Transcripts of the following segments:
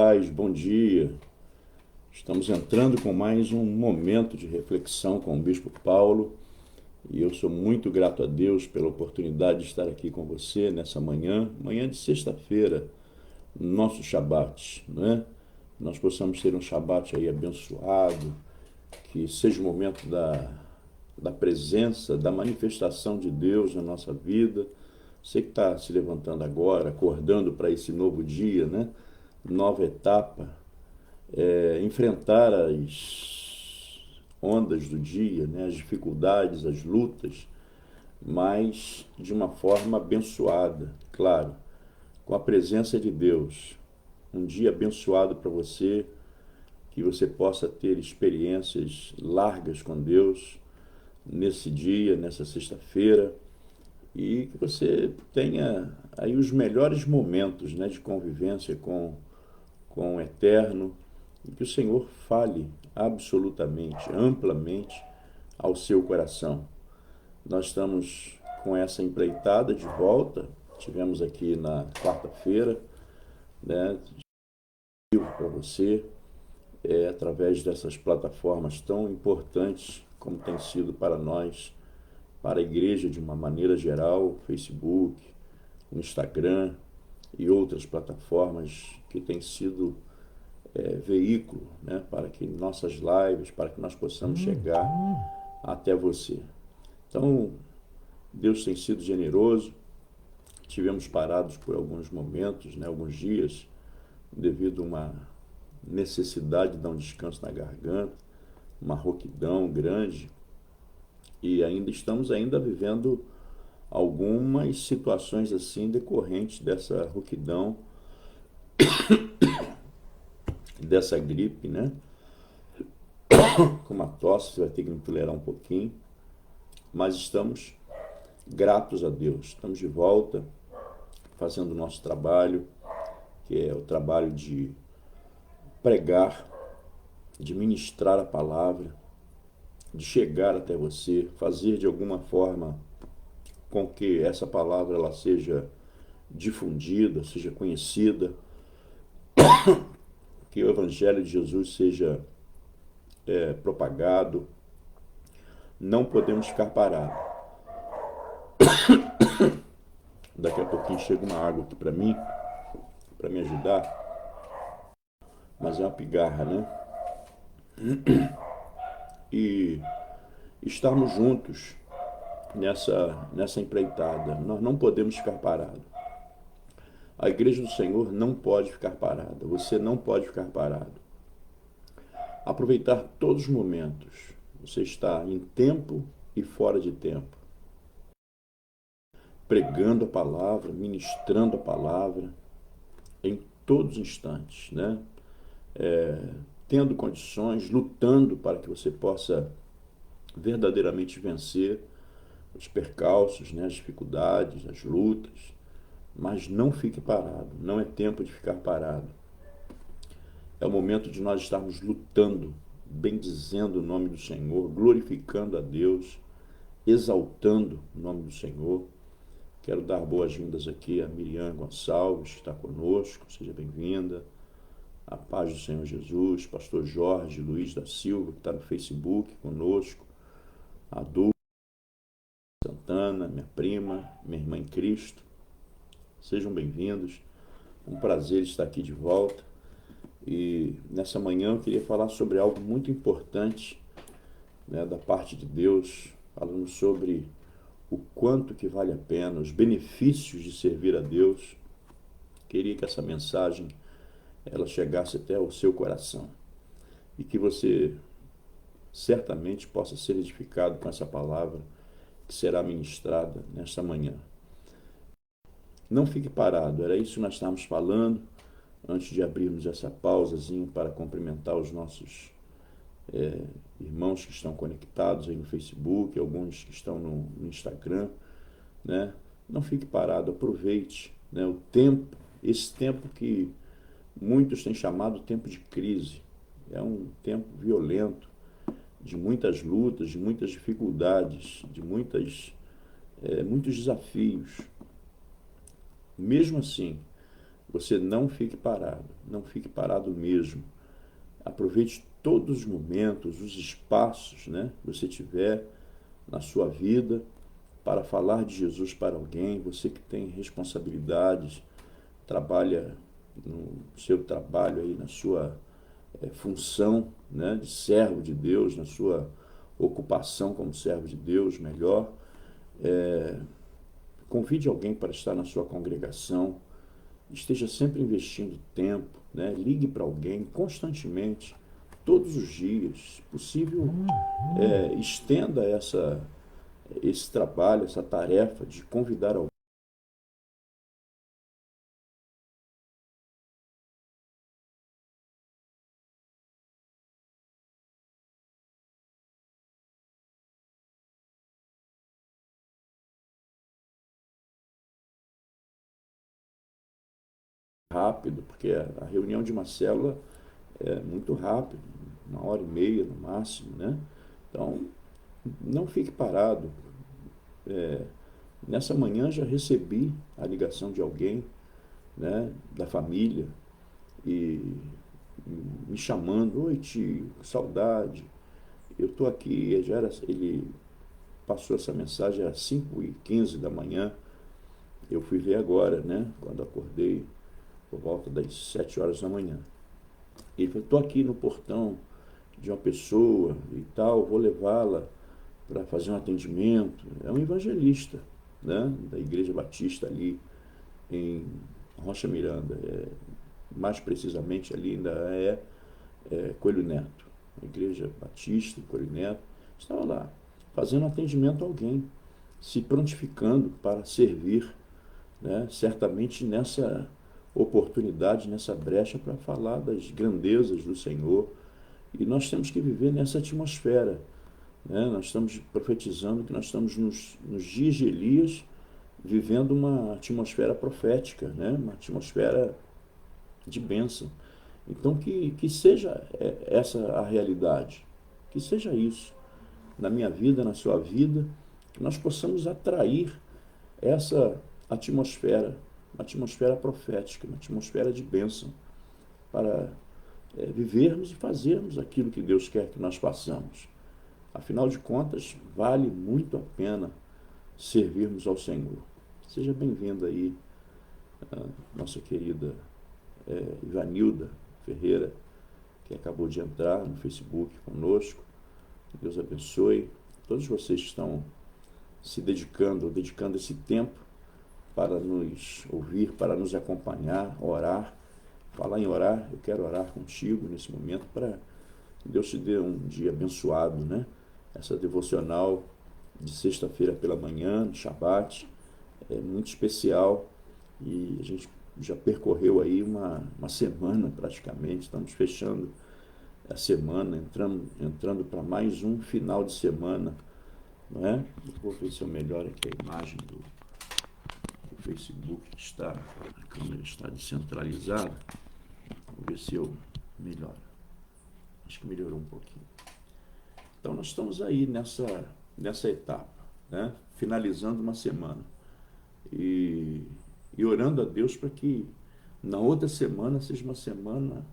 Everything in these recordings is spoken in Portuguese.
paz, bom dia. Estamos entrando com mais um momento de reflexão com o Bispo Paulo e eu sou muito grato a Deus pela oportunidade de estar aqui com você nessa manhã de sexta-feira, nosso Shabat, né? Nós possamos ter um Shabat aí abençoado, que seja o momento da presença, da manifestação de Deus na nossa vida. Você que está se levantando agora, acordando para esse novo dia, né? Nova etapa, enfrentar as ondas do dia, né? As dificuldades, as lutas, mas de uma forma abençoada, claro, com a presença de Deus. Um dia abençoado para você, que você possa ter experiências largas com Deus nesse dia, nessa sexta-feira, e que você tenha aí os melhores momentos, né, de convivência com o Eterno, e que o Senhor fale absolutamente, amplamente ao seu coração. Nós estamos com essa empreitada de volta, tivemos aqui na quarta-feira, né, para você, através dessas plataformas tão importantes como tem sido para nós, para a igreja de uma maneira geral, Facebook, Instagram e outras plataformas que têm sido veículo, né, para que nossas lives, para que nós possamos chegar até você. Então, Deus tem sido generoso. Tivemos parados por alguns momentos, né, alguns dias, devido a uma necessidade de dar um descanso na garganta, uma rouquidão grande, e ainda estamos vivendo algumas situações assim decorrentes dessa rouquidão, dessa gripe, né? Com uma tosse, você vai ter que me tolerar um pouquinho, mas estamos gratos a Deus. Estamos de volta, fazendo o nosso trabalho, que é o trabalho de pregar, de ministrar a palavra, de chegar até você, fazer de alguma forma com que essa palavra ela seja difundida, seja conhecida, que o Evangelho de Jesus seja propagado. Não podemos ficar parados. Daqui a pouquinho chega uma água aqui para mim, para me ajudar, mas é uma pigarra, né? E estarmos juntos nessa empreitada. Nós não podemos ficar parados. A igreja do Senhor não pode ficar parada. Você não pode ficar parado. Aproveitar todos os momentos. Você está em tempo e fora de tempo. Pregando a palavra, ministrando a palavra em todos os instantes, né? Tendo condições, lutando para que você possa verdadeiramente vencer os percalços, né? As dificuldades, as lutas. Mas não fique parado, não é tempo de ficar parado. É o momento de nós estarmos lutando, bendizendo o nome do Senhor, glorificando a Deus, exaltando o nome do Senhor. Quero dar boas-vindas aqui a Miriam Gonçalves, que está conosco, seja bem-vinda. A paz do Senhor Jesus, pastor Jorge Luiz da Silva, que está no Facebook conosco. A Dulce Santana, minha prima, minha irmã em Cristo. Sejam bem-vindos. Um prazer estar aqui de volta. E nessa manhã eu queria falar sobre algo muito importante, né, da parte de Deus, falando sobre o quanto que vale a pena, os benefícios de servir a Deus. Queria que essa mensagem ela chegasse até o seu coração e que você certamente possa ser edificado com essa palavra que será ministrada nesta manhã. Não fique parado, era isso que nós estávamos falando antes de abrirmos essa pausazinha para cumprimentar os nossos irmãos que estão conectados aí no Facebook, alguns que estão no Instagram, né? Não fique parado, aproveite, né, o tempo, esse tempo que muitos têm chamado tempo de crise. É um tempo violento, de muitas lutas, de muitas dificuldades, de muitos desafios. Mesmo assim, você não fique parado mesmo. Aproveite todos os momentos, os espaços, né, que você tiver na sua vida para falar de Jesus para alguém. Você que tem responsabilidades, trabalha no seu trabalho aí, na sua função, né, de servo de Deus, na sua ocupação como servo de Deus, melhor. Convide alguém para estar na sua congregação, esteja sempre investindo tempo, né? Ligue para alguém constantemente, todos os dias. Se possível, estenda esse trabalho, essa tarefa de convidar alguém rápido, porque a reunião de uma célula é muito rápido, 1 hora e meia no máximo, né? Então, não fique parado. Nessa manhã já recebi a ligação de alguém, né, da família, e me chamando: oi tio, saudade, eu estou aqui. Ele passou essa mensagem às 5h15 da manhã, eu fui ver agora, né, quando acordei, por volta das 7 horas da manhã. Ele falou: estou aqui no portão de uma pessoa e tal, vou levá-la para fazer um atendimento. É um evangelista, né, da Igreja Batista ali em Rocha Miranda, mais precisamente ali ainda Coelho Neto, a Igreja Batista em Coelho Neto. Estava lá fazendo atendimento a alguém, se prontificando para servir, né, certamente nessa oportunidade, nessa brecha para falar das grandezas do Senhor. E nós temos que viver nessa atmosfera, né? Nós estamos profetizando que nós estamos nos dias de Elias, vivendo uma atmosfera profética, né? Uma atmosfera de bênção. Então, que seja essa a realidade, que seja isso na minha vida, na sua vida, que nós possamos atrair essa atmosfera, uma atmosfera profética, uma atmosfera de bênção, para vivermos e fazermos aquilo que Deus quer que nós façamos. Afinal de contas, vale muito a pena servirmos ao Senhor. Seja bem-vinda aí, nossa querida Ivanilda Ferreira, que acabou de entrar no Facebook conosco. Deus abençoe todos vocês que estão se dedicando esse tempo para nos ouvir, para nos acompanhar, orar. Falar em orar, eu quero orar contigo nesse momento para que Deus te dê um dia abençoado, né? Essa devocional de sexta-feira pela manhã, no Shabat, é muito especial, e a gente já percorreu aí uma semana praticamente, estamos fechando a semana, entrando para mais um final de semana, não é? Vou ver se eu melhoro aqui a imagem do Facebook, a câmera está descentralizada. Vou ver se eu melhoro. Acho que melhorou um pouquinho. Então nós estamos aí nessa etapa, né? Finalizando uma semana e orando a Deus para que na outra semana seja uma semana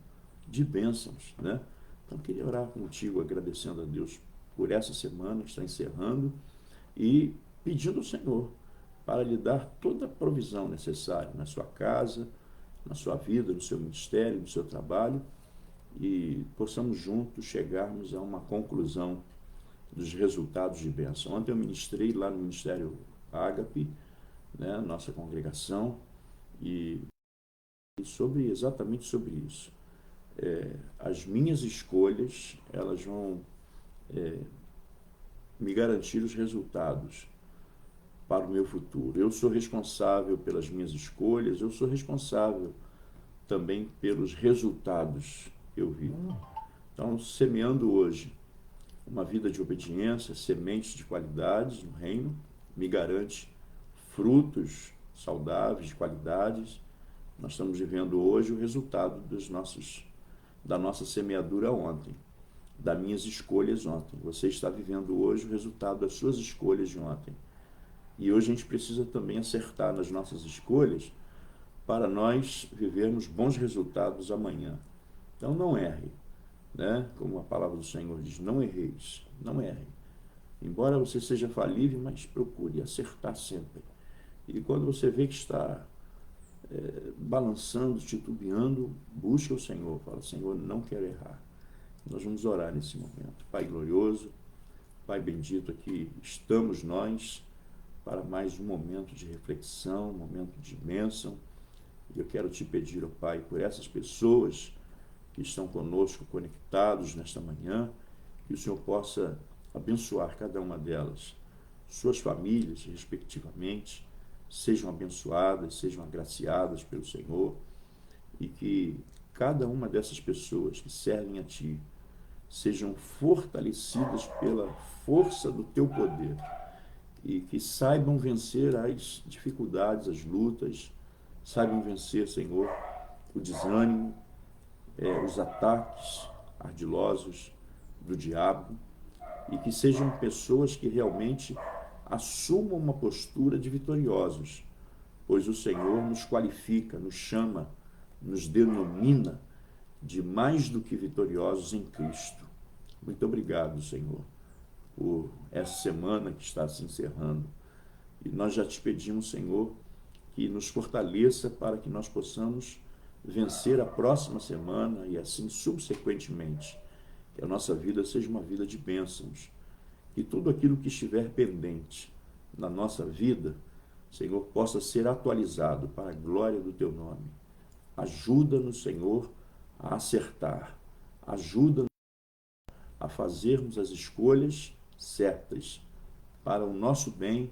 de bênçãos, né? Então eu queria orar contigo, agradecendo a Deus por essa semana que está encerrando e pedindo ao Senhor para lhe dar toda a provisão necessária na sua casa, na sua vida, no seu ministério, no seu trabalho, e possamos juntos chegarmos a uma conclusão dos resultados de bênção. Ontem eu ministrei lá no Ministério Ágape, né, nossa congregação, e exatamente sobre isso. As minhas escolhas, elas vão me garantir os resultados para o meu futuro. Eu sou responsável pelas minhas escolhas, eu sou responsável também pelos resultados que eu vivo. Então, semeando hoje uma vida de obediência, sementes de qualidades no reino, me garante frutos saudáveis, de qualidades. Nós estamos vivendo hoje o resultado da nossa semeadura ontem, das minhas escolhas ontem. Você está vivendo hoje o resultado das suas escolhas de ontem. E hoje a gente precisa também acertar nas nossas escolhas para nós vivermos bons resultados amanhã. Então não erre, né? Como a palavra do Senhor diz, não erreis, não erre. Embora você seja falível, mas procure acertar sempre. E quando você vê que está balançando, titubeando, busca o Senhor. Fala, Senhor, não quero errar. Nós vamos orar nesse momento. Pai glorioso, Pai bendito, aqui estamos nós para mais um momento de reflexão, um momento de bênção. E eu quero te pedir, ó Pai, por essas pessoas que estão conosco conectados nesta manhã, que o Senhor possa abençoar cada uma delas, suas famílias, respectivamente, sejam abençoadas, sejam agraciadas pelo Senhor, e que cada uma dessas pessoas que servem a Ti sejam fortalecidas pela força do Teu poder e que saibam vencer as dificuldades, as lutas, saibam vencer, Senhor, o desânimo, os ataques ardilosos do diabo, e que sejam pessoas que realmente assumam uma postura de vitoriosos, pois o Senhor nos qualifica, nos chama, nos denomina de mais do que vitoriosos em Cristo. Muito obrigado, Senhor, por essa semana que está se encerrando. E nós já te pedimos, Senhor, que nos fortaleça para que nós possamos vencer a próxima semana e assim subsequentemente. Que a nossa vida seja uma vida de bênçãos. Que tudo aquilo que estiver pendente na nossa vida, Senhor, possa ser atualizado para a glória do Teu nome. Ajuda-nos, Senhor, a acertar. Ajuda-nos a fazermos as escolhas certas para o nosso bem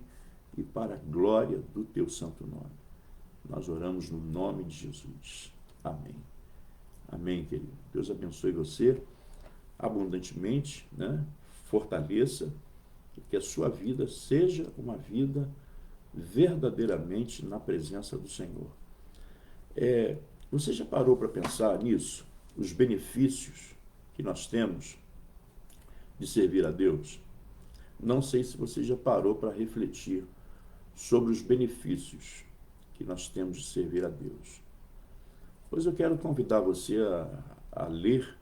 e para a glória do Teu santo nome. Nós oramos no nome de Jesus. Amém. Amém, querido. Deus abençoe você abundantemente, né? Fortaleça, e que a sua vida seja uma vida verdadeiramente na presença do Senhor. Você já parou para pensar nisso? Os benefícios que nós temos de servir a Deus? Não sei se você já parou para refletir sobre os benefícios que nós temos de servir a Deus. Pois eu quero convidar você a ler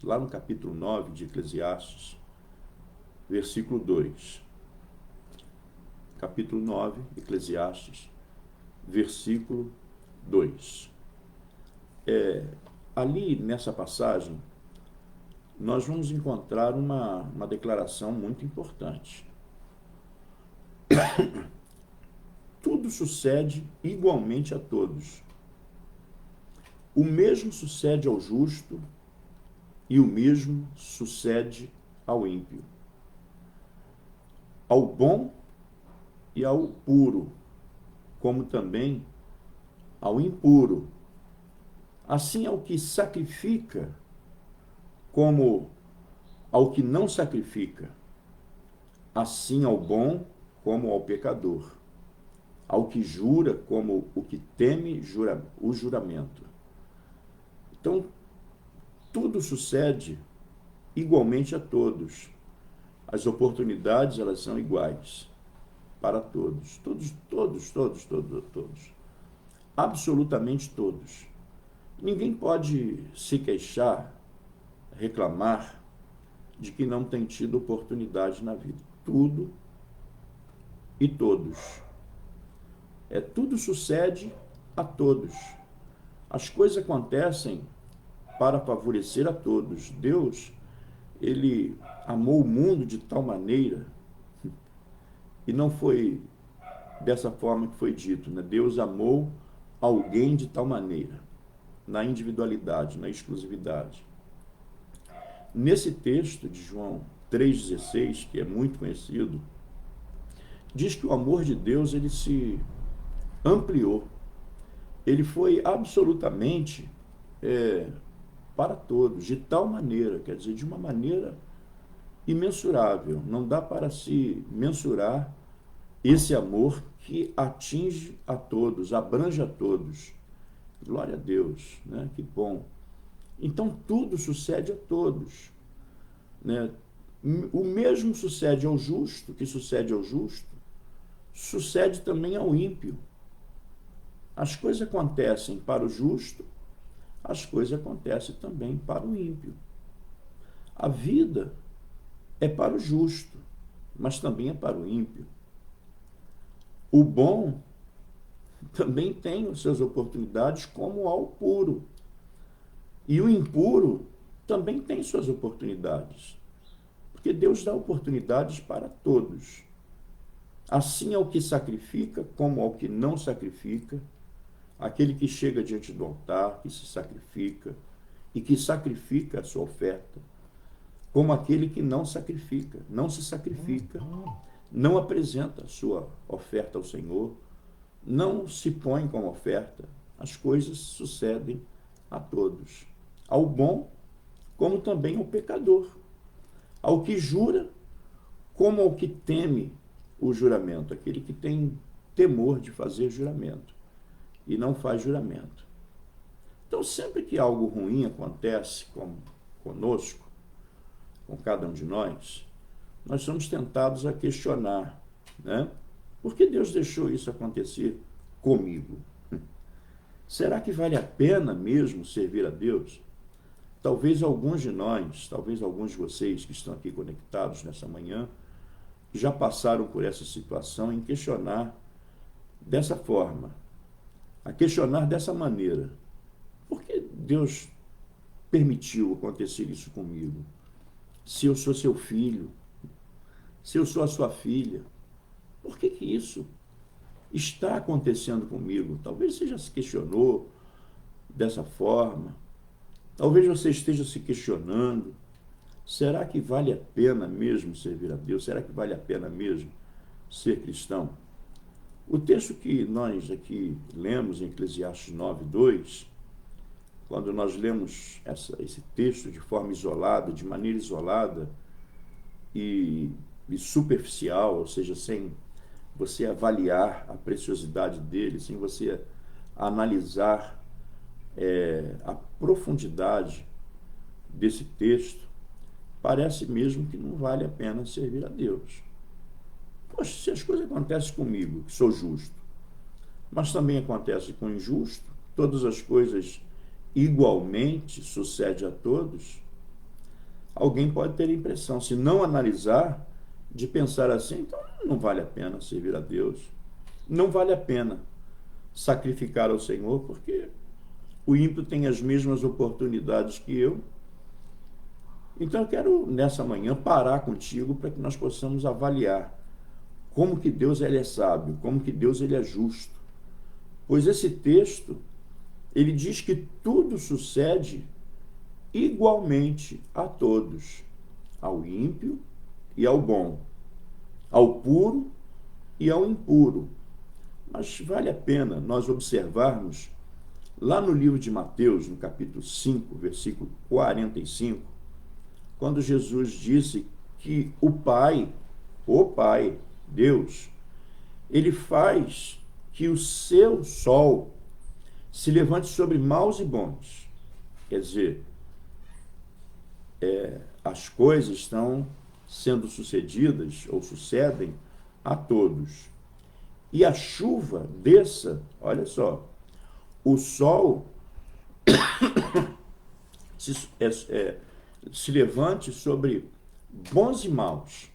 lá no capítulo 9 de Eclesiastes, versículo 2. Capítulo 9, Eclesiastes, versículo 2. Ali nessa passagem, nós vamos encontrar uma declaração muito importante. Tudo sucede igualmente a todos. O mesmo sucede ao justo e o mesmo sucede ao ímpio, ao bom e ao puro, como também ao impuro. Assim ao que sacrifica, como ao que não sacrifica, assim ao bom como ao pecador, ao que jura como o que teme o juramento. Então, tudo sucede igualmente a todos. As oportunidades, elas são iguais para todos. Todos. Absolutamente todos. Ninguém pode se queixar, reclamar de que não tem tido oportunidade na vida. Tudo e todos. Tudo sucede a todos. As coisas acontecem para favorecer a todos. Deus, Ele amou o mundo de tal maneira, e não foi dessa forma que foi dito, né? Deus amou alguém de tal maneira, na individualidade, na exclusividade. Nesse texto de João 3,16, que é muito conhecido, diz que o amor de Deus, ele se ampliou. Ele foi absolutamente para todos, de tal maneira, quer dizer, de uma maneira imensurável. Não dá para se mensurar esse amor que atinge a todos, abrange a todos. Glória a Deus, né? Que bom. Então, tudo sucede a todos, né? O mesmo sucede ao justo, que sucede ao justo, sucede também ao ímpio. As coisas acontecem para o justo, as coisas acontecem também para o ímpio. A vida é para o justo, mas também é para o ímpio. O bom também tem as suas oportunidades, como ao puro. E o impuro também tem suas oportunidades, porque Deus dá oportunidades para todos. Assim ao que sacrifica, como ao que não sacrifica, aquele que chega diante do altar, que se sacrifica e que sacrifica a sua oferta, como aquele que não sacrifica, não se sacrifica, não apresenta a sua oferta ao Senhor, não se põe como oferta. As coisas sucedem a todos, ao bom como também ao pecador, ao que jura como ao que teme o juramento, aquele que tem temor de fazer juramento e não faz juramento. Então, sempre que algo ruim acontece conosco, com cada um de nós somos tentados a questionar, né? Por que Deus deixou isso acontecer comigo? Será que vale a pena mesmo servir a Deus? Talvez alguns de nós, talvez alguns de vocês que estão aqui conectados nessa manhã, já passaram por essa situação em questionar dessa forma, a questionar dessa maneira. Por que Deus permitiu acontecer isso comigo? Se eu sou seu filho, se eu sou a sua filha, por que isso está acontecendo comigo? Talvez você já se questionou dessa forma. Talvez você esteja se questionando, será que vale a pena mesmo servir a Deus? Será que vale a pena mesmo ser cristão? O texto que nós aqui lemos em Eclesiastes 9:2, quando nós lemos esse texto de forma isolada, de maneira isolada e superficial, ou seja, sem você avaliar a preciosidade dele, sem você analisar a profundidade desse texto, parece mesmo que não vale a pena servir a Deus. Poxa, se as coisas acontecem comigo, que sou justo, mas também acontece com o injusto, todas as coisas igualmente sucedem a todos, alguém pode ter a impressão, se não analisar, de pensar assim, então não vale a pena servir a Deus, não vale a pena sacrificar ao Senhor, porque o ímpio tem as mesmas oportunidades que eu. Então eu quero, nessa manhã, parar contigo para que nós possamos avaliar como que Deus ele é sábio, como que Deus ele é justo. Pois esse texto, ele diz que tudo sucede igualmente a todos, ao ímpio e ao bom, ao puro e ao impuro. Mas vale a pena nós observarmos lá no livro de Mateus, no capítulo 5, versículo 45, quando Jesus disse que o Pai, Deus, ele faz que o seu sol se levante sobre maus e bons. Quer dizer, as coisas estão sendo sucedidas ou sucedem a todos. E a chuva desça, olha só, o sol se levante sobre bons e maus,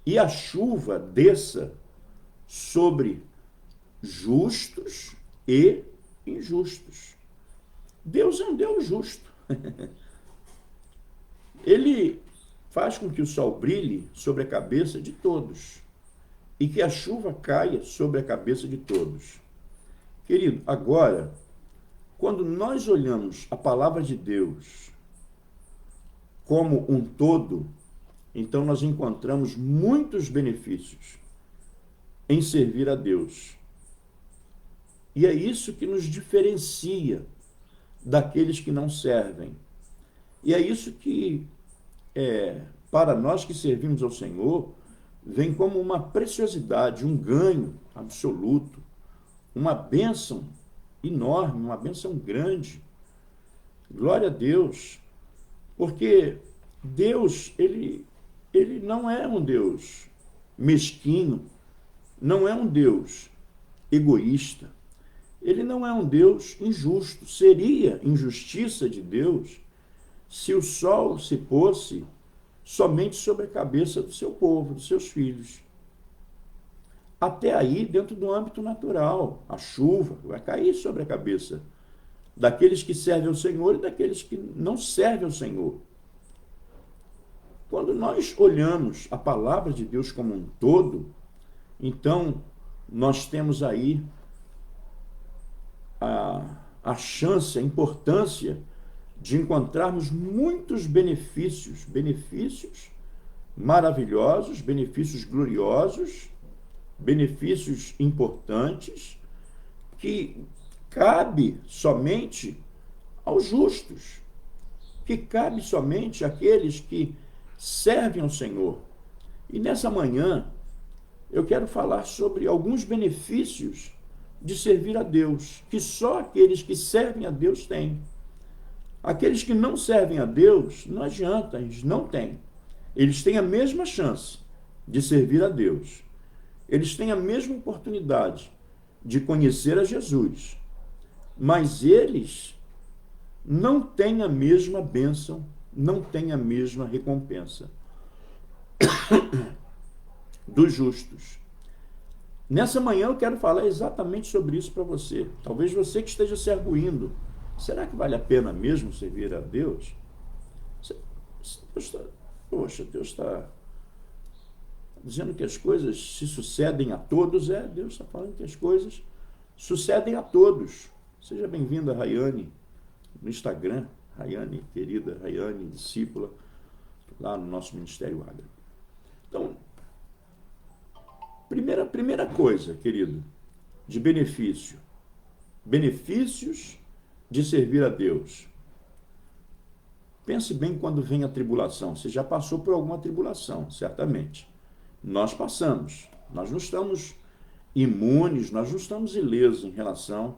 e a chuva desça sobre justos e injustos. Deus é um Deus justo. Ele faz com que o sol brilhe sobre a cabeça de todos e que a chuva caia sobre a cabeça de todos. Querido, agora, quando nós olhamos a palavra de Deus como um todo, então nós encontramos muitos benefícios em servir a Deus. E é isso que nos diferencia daqueles que não servem. E é isso que, para nós que servimos ao Senhor, vem como uma preciosidade, um ganho absoluto, uma bênção enorme, uma bênção grande. Glória a Deus, porque Deus, ele não é um Deus mesquinho, não é um Deus egoísta, Ele não é um Deus injusto. Seria injustiça de Deus se o sol se pôsse somente sobre a cabeça do seu povo, dos seus filhos. Até aí, dentro do âmbito natural, a chuva vai cair sobre a cabeça daqueles que servem ao Senhor e daqueles que não servem ao Senhor. Quando nós olhamos a palavra de Deus como um todo, então nós temos aí a chance, a importância de encontrarmos muitos benefícios maravilhosos, benefícios gloriosos, benefícios importantes, que cabe somente aos justos, que cabe somente àqueles que servem ao Senhor. E nessa manhã eu quero falar sobre alguns benefícios de servir a Deus, que só aqueles que servem a Deus têm. Aqueles que não servem a Deus, não adianta, eles não têm. Eles têm a mesma chance de servir a Deus. Eles têm a mesma oportunidade de conhecer a Jesus. Mas eles não têm a mesma bênção, não têm a mesma recompensa dos justos. Nessa manhã eu quero falar exatamente sobre isso para você. Talvez você que esteja se arguindo, será que vale a pena mesmo servir a Deus? Deus está dizendo que as coisas se sucedem a todos. Deus está falando que as coisas sucedem a todos. Seja bem-vinda, Rayane, no Instagram. Rayane, querida, Rayane, discípula, lá no nosso Ministério Agra. Então, primeira coisa, querido, de benefício. Benefícios de servir a Deus. Pense bem quando vem a tribulação. Você já passou por alguma tribulação, certamente. Nós passamos. Nós não estamos imunes, nós não estamos ilesos em relação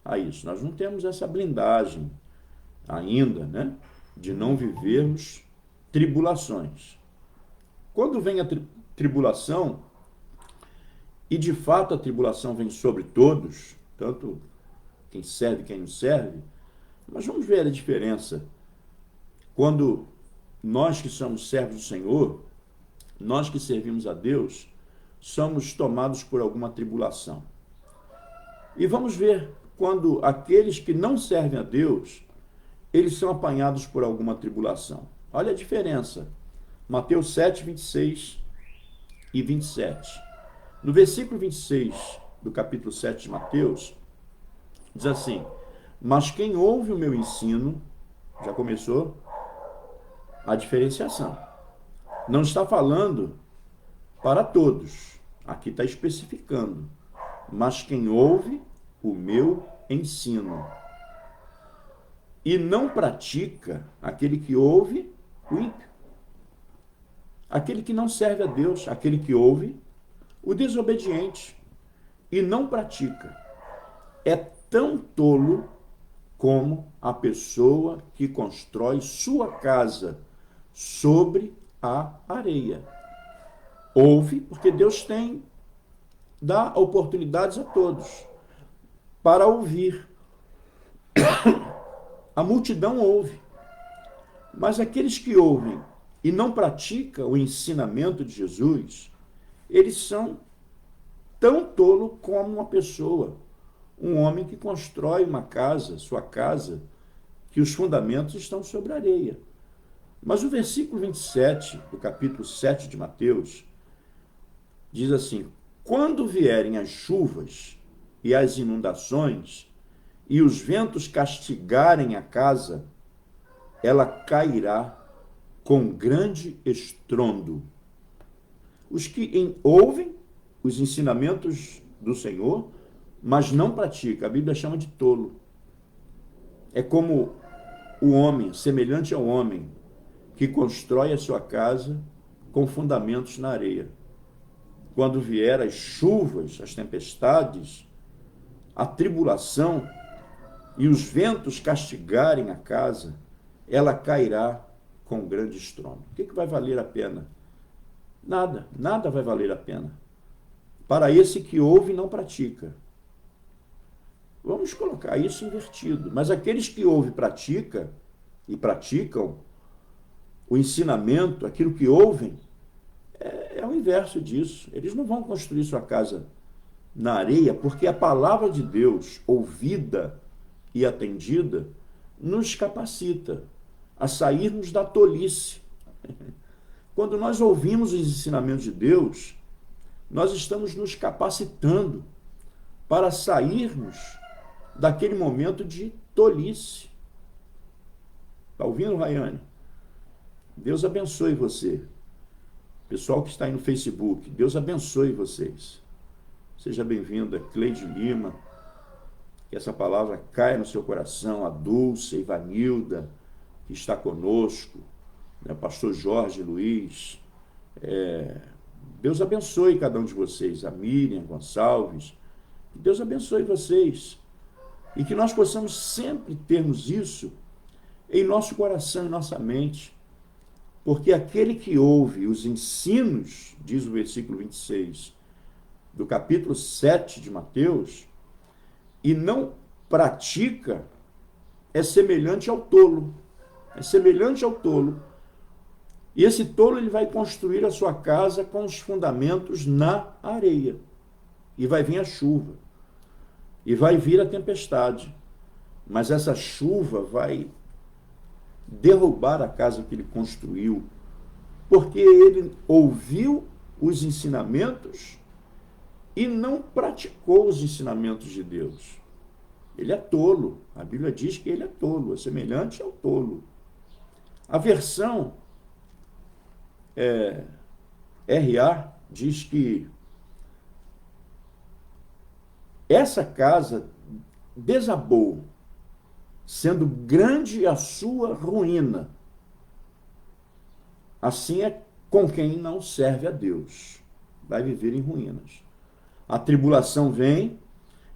a isso. Nós não temos essa blindagem ainda, né, de não vivermos tribulações. Quando vem a tribulação, e de fato a tribulação vem sobre todos, tanto quem serve e quem não serve, mas vamos ver a diferença. Quando nós que somos servos do Senhor, nós que servimos a Deus, somos tomados por alguma tribulação. E vamos ver quando aqueles que não servem a Deus, eles são apanhados por alguma tribulação. Olha a diferença. Mateus 7, 26 e 27. No versículo 26 do capítulo 7 de Mateus, diz assim: mas quem ouve o meu ensino, já começou a diferenciação. Não está falando para todos, aqui está especificando, mas quem ouve o meu ensino e não pratica, aquele que ouve, o ímpio. Aquele que não serve a Deus, aquele que ouve, o desobediente, e não pratica, é tão tolo como a pessoa que constrói sua casa sobre a areia. Ouve, porque Deus dá oportunidades a todos para ouvir. A multidão ouve, mas aqueles que ouvem e não praticam o ensinamento de Jesus, eles são tão tolos como uma pessoa, um homem que constrói uma casa, sua casa, que os fundamentos estão sobre a areia. Mas o versículo 27 do capítulo 7 de Mateus diz assim: quando vierem as chuvas e as inundações e os ventos castigarem a casa, ela cairá com grande estrondo. Os que ouvem os ensinamentos do Senhor, mas não praticam, a Bíblia chama de tolo. É como o homem, semelhante ao homem, que constrói a sua casa com fundamentos na areia. Quando vier as chuvas, as tempestades, a tribulação e os ventos castigarem a casa, ela cairá com grande estrondo. O que vai valer a pena? Nada vai valer a pena. Para esse que ouve e não pratica. Vamos colocar isso invertido. Mas aqueles que ouvem e praticam o ensinamento, aquilo que ouvem, é o inverso disso. Eles não vão construir sua casa na areia, porque a palavra de Deus, ouvida e atendida, nos capacita a sairmos da tolice. Quando nós ouvimos os ensinamentos de Deus, nós estamos nos capacitando para sairmos daquele momento de tolice. Está ouvindo, Rayane? Deus abençoe você. Pessoal que está aí no Facebook, Deus abençoe vocês. Seja bem-vinda, Cleide Lima. Que essa palavra caia no seu coração. A Dulce, a Ivanilda, que está conosco. Né, Pastor Jorge Luiz. Deus abençoe cada um de vocês. A Miriam Gonçalves. Que Deus abençoe vocês. E que nós possamos sempre termos isso em nosso coração e nossa mente. Porque aquele que ouve os ensinos, diz o versículo 26, do capítulo 7 de Mateus, e não pratica, é semelhante ao tolo. É semelhante ao tolo. E esse tolo ele vai construir a sua casa com os fundamentos na areia. E vai vir a chuva. E vai vir a tempestade. Mas essa chuva vai derrubar a casa que ele construiu. Porque ele ouviu os ensinamentos e não praticou os ensinamentos de Deus. Ele é tolo. A Bíblia diz que ele é tolo, é semelhante ao tolo. A versão RA diz que essa casa desabou, sendo grande a sua ruína. Assim é com quem não serve a Deus. Vai viver em ruínas. A tribulação vem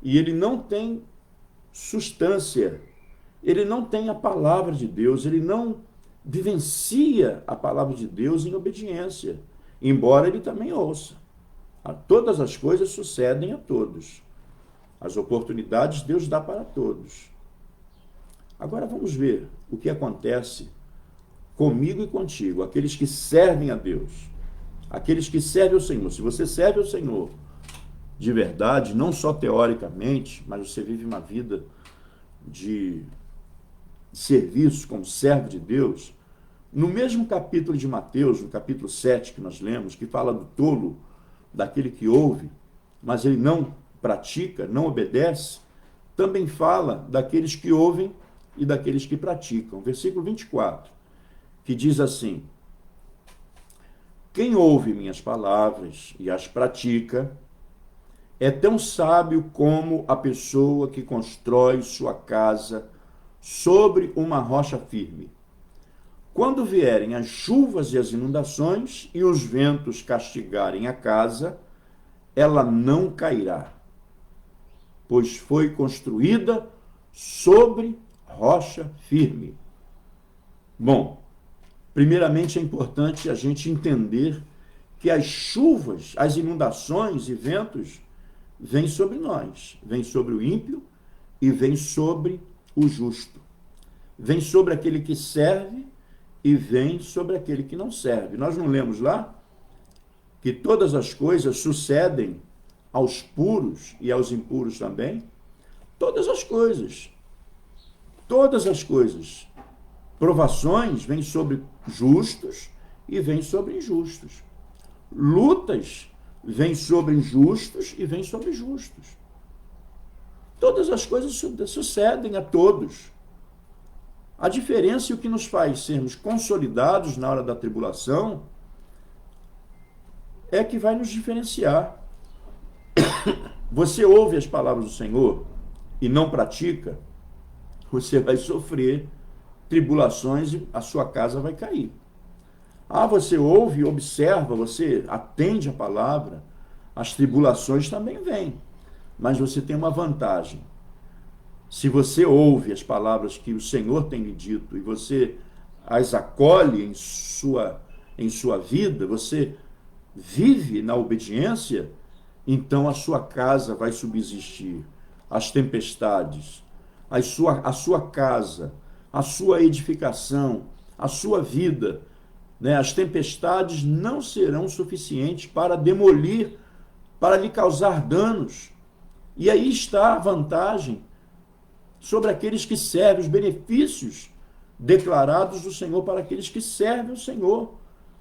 e ele não tem substância, ele não tem a palavra de Deus, ele não vivencia a palavra de Deus em obediência, embora ele também ouça. Todas as coisas sucedem a todos. As oportunidades Deus dá para todos. Agora vamos ver o que acontece comigo e contigo, aqueles que servem a Deus, aqueles que servem ao Senhor. Se você serve ao Senhor de verdade, não só teoricamente, mas você vive uma vida de serviço como servo de Deus, no mesmo capítulo de Mateus, no capítulo 7 que nós lemos, que fala do tolo, daquele que ouve, mas ele não pratica, não obedece, também fala daqueles que ouvem e daqueles que praticam. Versículo 24, que diz assim: quem ouve minhas palavras e as pratica é tão sábio como a pessoa que constrói sua casa sobre uma rocha firme. Quando vierem as chuvas e as inundações e os ventos castigarem a casa, ela não cairá, pois foi construída sobre rocha firme. Bom, primeiramente é importante a gente entender que as chuvas, as inundações e ventos vêm sobre nós, vêm sobre o ímpio e vêm sobre o justo. Vem sobre aquele que serve e vem sobre aquele que não serve. Nós não lemos lá que todas as coisas sucedem aos puros e aos impuros também? Todas as coisas. Todas as coisas. Provações vêm sobre justos e vêm sobre injustos. Lutas vêm sobre injustos e vêm sobre justos. Todas as coisas sucedem a todos. A diferença e o que nos faz sermos consolidados na hora da tribulação é que vai nos diferenciar. Você ouve as palavras do Senhor e não pratica, você vai sofrer tribulações e a sua casa vai cair. Você ouve, observa, você atende a palavra, as tribulações também vêm, mas você tem uma vantagem. Se você ouve as palavras que o Senhor tem lhe dito e você as acolhe em sua vida, você vive na obediência, então a sua casa vai subsistir. as tempestades, a sua casa, a sua edificação, a sua vida, né? As tempestades não serão suficientes para demolir, para lhe causar danos. E aí está a vantagem sobre aqueles que servem, os benefícios declarados do Senhor para aqueles que servem o Senhor.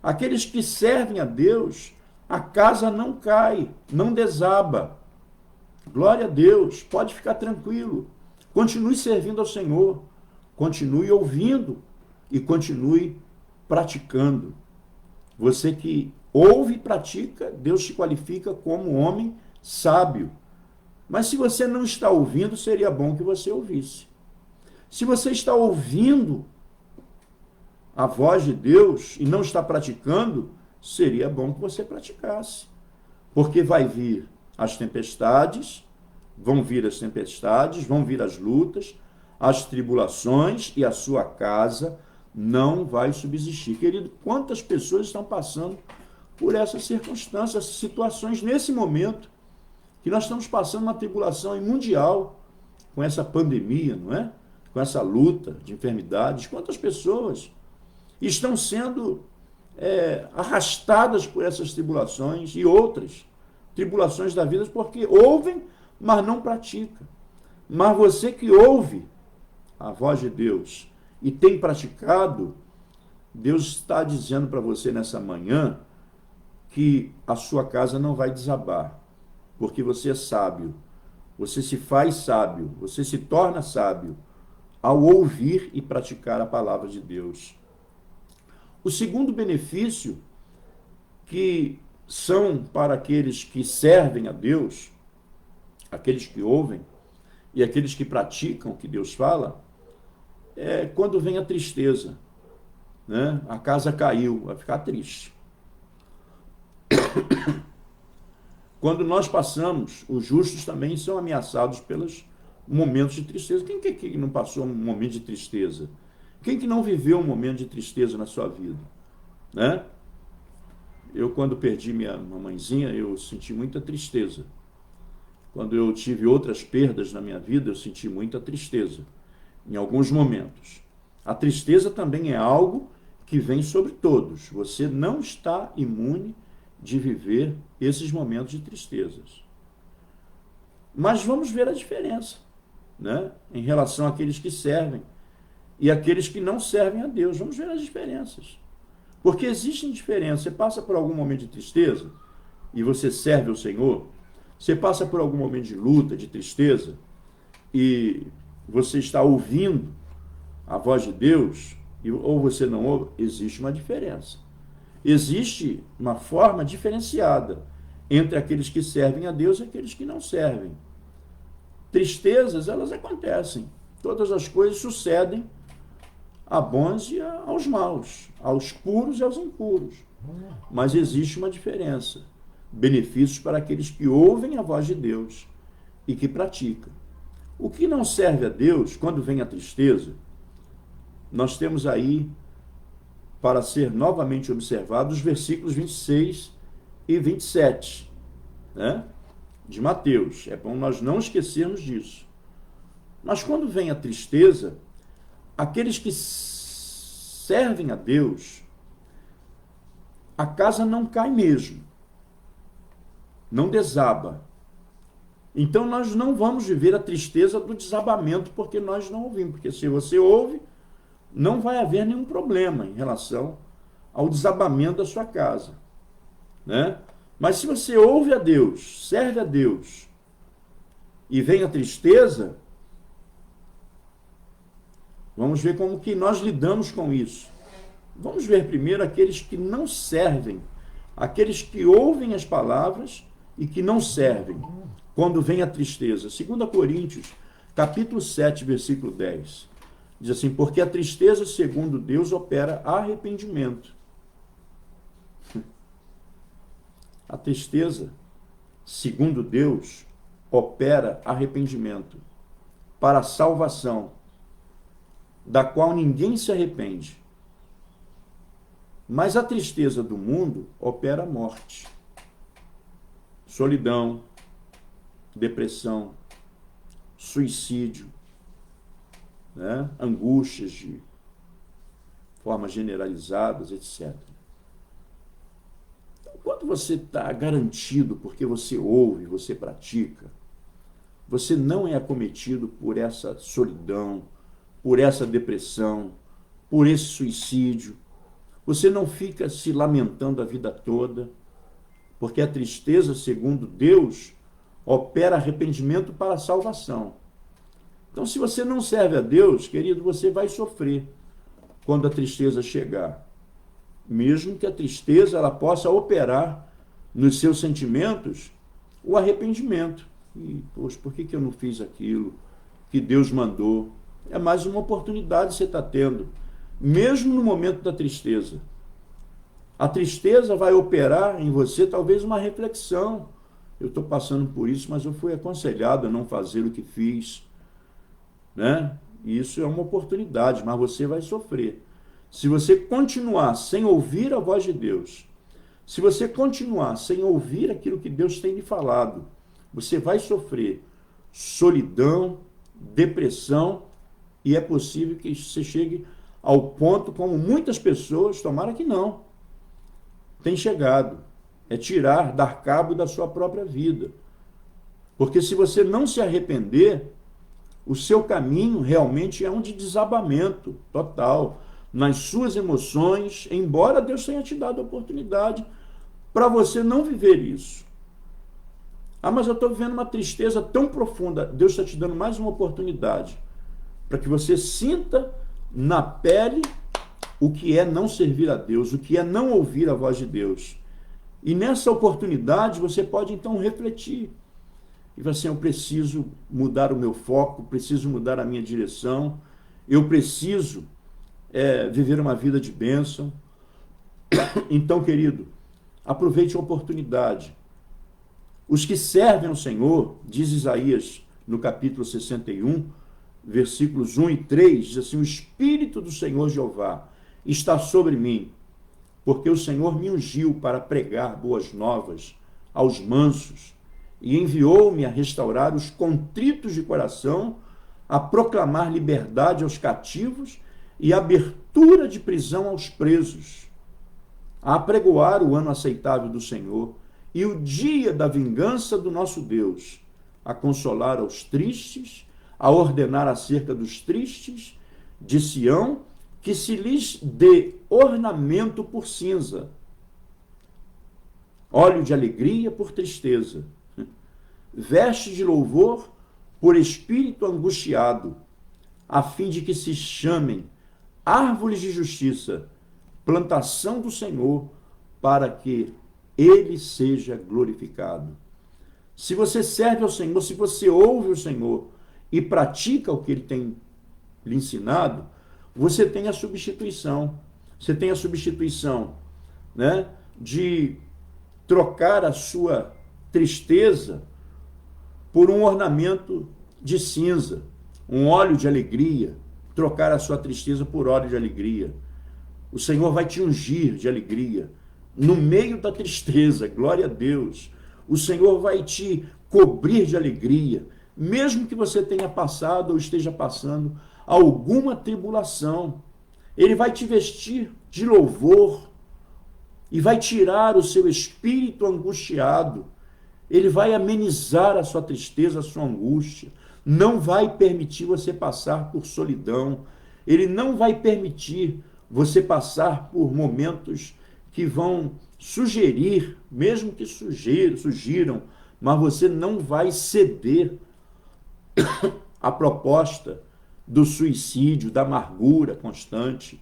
Aqueles que servem a Deus, a casa não cai, não desaba. Glória a Deus, pode ficar tranquilo. Continue servindo ao Senhor, continue ouvindo e continue praticando. Você que ouve e pratica, Deus te qualifica como homem sábio. Mas se você não está ouvindo, seria bom que você ouvisse. Se você está ouvindo a voz de Deus e não está praticando, seria bom que você praticasse. Porque vai vir as tempestades, vão vir as lutas, as tribulações e a sua casa não vai subsistir. Querido, quantas pessoas estão passando por essas circunstâncias, essas situações nesse momento que nós estamos passando uma tribulação mundial com essa pandemia, não é? Com essa luta de enfermidades. Quantas pessoas estão sendo arrastadas por essas tribulações e outras tribulações da vida, porque ouvem, mas não praticam. Mas você que ouve a voz de Deus e tem praticado, Deus está dizendo para você nessa manhã que a sua casa não vai desabar, porque você é sábio, você se faz sábio, você se torna sábio ao ouvir e praticar a palavra de Deus. O segundo benefício, que são para aqueles que servem a Deus, aqueles que ouvem e aqueles que praticam o que Deus fala, é quando vem a tristeza, né? A casa caiu, vai ficar triste. Quando nós passamos, os justos também são ameaçados pelos momentos de tristeza. Quem que não passou um momento de tristeza? Quem que não viveu um momento de tristeza na sua vida? Né? Eu, quando perdi minha mamãezinha, eu senti muita tristeza. Quando eu tive outras perdas na minha vida, eu senti muita tristeza, em alguns momentos. A tristeza também é algo que vem sobre todos. Você não está imune de viver esses momentos de tristezas. Mas vamos ver a diferença, né? Em relação àqueles que servem e aqueles que não servem a Deus. Vamos ver as diferenças. Porque existem diferenças. Você passa por algum momento de tristeza e você serve ao Senhor. Você passa por algum momento de luta, de tristeza, e você está ouvindo a voz de Deus, ou você não ouve, existe uma diferença. Existe uma forma diferenciada entre aqueles que servem a Deus e aqueles que não servem. Tristezas, elas acontecem. Todas as coisas sucedem a bons e aos maus, aos puros e aos impuros. Mas existe uma diferença. Benefícios para aqueles que ouvem a voz de Deus e que praticam. O que não serve a Deus, quando vem a tristeza, nós temos aí, para ser novamente observado, os versículos 26 e 27, né, de Mateus. É bom nós não esquecermos disso. Mas quando vem a tristeza, aqueles que servem a Deus, a casa não cai mesmo, não desaba. Então nós não vamos viver a tristeza do desabamento porque nós não ouvimos. Porque se você ouve, não vai haver nenhum problema em relação ao desabamento da sua casa, né? Mas se você ouve a Deus, serve a Deus, e vem a tristeza, vamos ver como que nós lidamos com isso. Vamos ver primeiro aqueles que não servem, aqueles que ouvem as palavras e que não servem, quando vem a tristeza. 2 Coríntios, capítulo 7, versículo 10. Diz assim: porque a tristeza, segundo Deus, opera arrependimento. A tristeza, segundo Deus, opera arrependimento para a salvação, da qual ninguém se arrepende. Mas a tristeza do mundo opera a morte, solidão, depressão, suicídio, né? Angústias de formas generalizadas, etc. Então, quando você está garantido porque você ouve, você pratica, você não é acometido por essa solidão, por essa depressão, por esse suicídio. Você não fica se lamentando a vida toda, porque a tristeza, segundo Deus, opera arrependimento para a salvação. Então, se você não serve a Deus, querido, você vai sofrer quando a tristeza chegar. Mesmo que a tristeza ela possa operar nos seus sentimentos o arrependimento. E, poxa, por que eu não fiz aquilo que Deus mandou? É mais uma oportunidade que você está tendo, mesmo no momento da tristeza. A tristeza vai operar em você talvez uma reflexão. Eu estou passando por isso, mas eu fui aconselhado a não fazer o que fiz, né? Isso é uma oportunidade, mas você vai sofrer. Se você continuar sem ouvir a voz de Deus, se você continuar sem ouvir aquilo que Deus tem lhe falado, você vai sofrer solidão, depressão, e é possível que você chegue ao ponto, como muitas pessoas, tomara que não, tem chegado, é tirar, dar cabo da sua própria vida. Porque se você não se arrepender, o seu caminho realmente é um de desabamento total nas suas emoções, embora Deus tenha te dado a oportunidade para você não viver isso. Ah, mas eu estou vivendo uma tristeza tão profunda. Deus está te dando mais uma oportunidade para que você sinta na pele o que é não servir a Deus, o que é não ouvir a voz de Deus. E nessa oportunidade você pode então refletir. E falar assim, eu preciso mudar o meu foco, preciso mudar a minha direção, eu preciso viver uma vida de bênção. Então, querido, aproveite a oportunidade. Os que servem ao Senhor, diz Isaías no capítulo 61, versículos 1 e 3, diz assim, o Espírito do Senhor Jeová está sobre mim, porque o Senhor me ungiu para pregar boas novas aos mansos, e enviou-me a restaurar os contritos de coração, a proclamar liberdade aos cativos e abertura de prisão aos presos, a apregoar o ano aceitável do Senhor e o dia da vingança do nosso Deus, a consolar aos tristes, a ordenar acerca dos tristes de Sião, que se lhes dê ornamento por cinza, óleo de alegria por tristeza, veste de louvor por espírito angustiado, a fim de que se chamem árvores de justiça, plantação do Senhor, para que ele seja glorificado. Se você serve ao Senhor, se você ouve o Senhor e pratica o que ele tem lhe ensinado, você tem a substituição. Você tem a substituição, né, de trocar a sua tristeza por um ornamento de cinza, um óleo de alegria, trocar a sua tristeza por óleo de alegria. O Senhor vai te ungir de alegria no meio da tristeza, glória a Deus. O Senhor vai te cobrir de alegria, mesmo que você tenha passado ou esteja passando alguma tribulação. Ele vai te vestir de louvor e vai tirar o seu espírito angustiado. Ele vai amenizar a sua tristeza, a sua angústia. Não vai permitir você passar por solidão. Ele não vai permitir você passar por momentos que vão sugerir, mesmo que sugiram, mas você não vai ceder à proposta do suicídio, da amargura constante.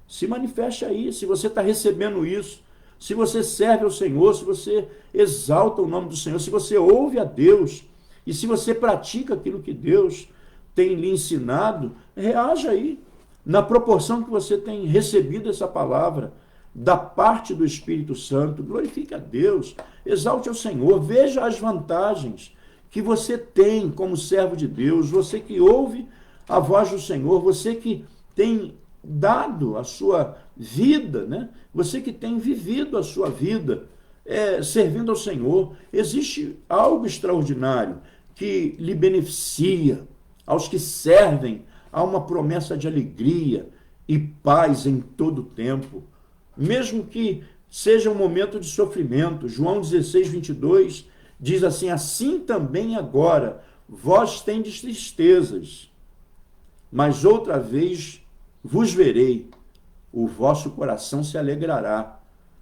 Se manifeste aí, se você está recebendo isso, se você serve ao Senhor, se você exalta o nome do Senhor, se você ouve a Deus e se você pratica aquilo que Deus tem lhe ensinado, reaja aí, na proporção que você tem recebido essa palavra da parte do Espírito Santo. Glorifique a Deus, exalte ao Senhor, veja as vantagens que você tem como servo de Deus, você que ouve a voz do Senhor, você que tem dado a sua vida, né? Você que tem vivido a sua vida servindo ao Senhor. Existe algo extraordinário que lhe beneficia, aos que servem a uma promessa de alegria e paz em todo o tempo, mesmo que seja um momento de sofrimento. João 16, 22 diz assim: assim também agora vós tendes tristezas, mas outra vez vos verei, o vosso coração se alegrará,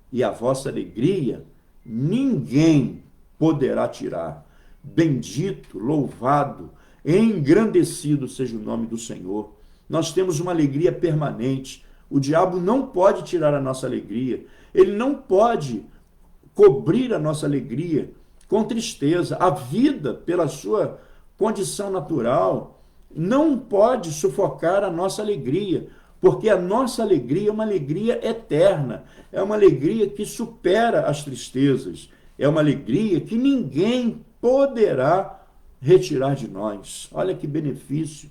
e a vossa alegria ninguém poderá tirar. Bendito, louvado, engrandecido seja o nome do Senhor. Nós temos uma alegria permanente. O diabo não pode tirar a nossa alegria. Ele não pode cobrir a nossa alegria com tristeza. A vida, pela sua condição natural, não pode sufocar a nossa alegria, porque a nossa alegria é uma alegria eterna, é uma alegria que supera as tristezas, é uma alegria que ninguém poderá retirar de nós. Olha que benefício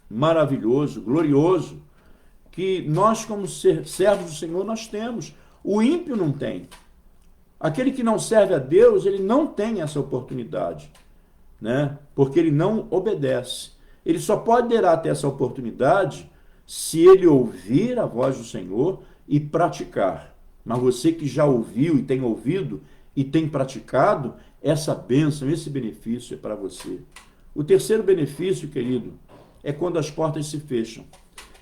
maravilhoso, glorioso, que nós, como servos do Senhor, nós temos. O ímpio não tem. Aquele que não serve a Deus, ele não tem essa oportunidade, né? Porque ele não obedece. Ele só poderá ter essa oportunidade se ele ouvir a voz do Senhor e praticar. Mas você que já ouviu e tem ouvido e tem praticado, essa bênção, esse benefício é para você. O terceiro benefício, querido, é quando as portas se fecham.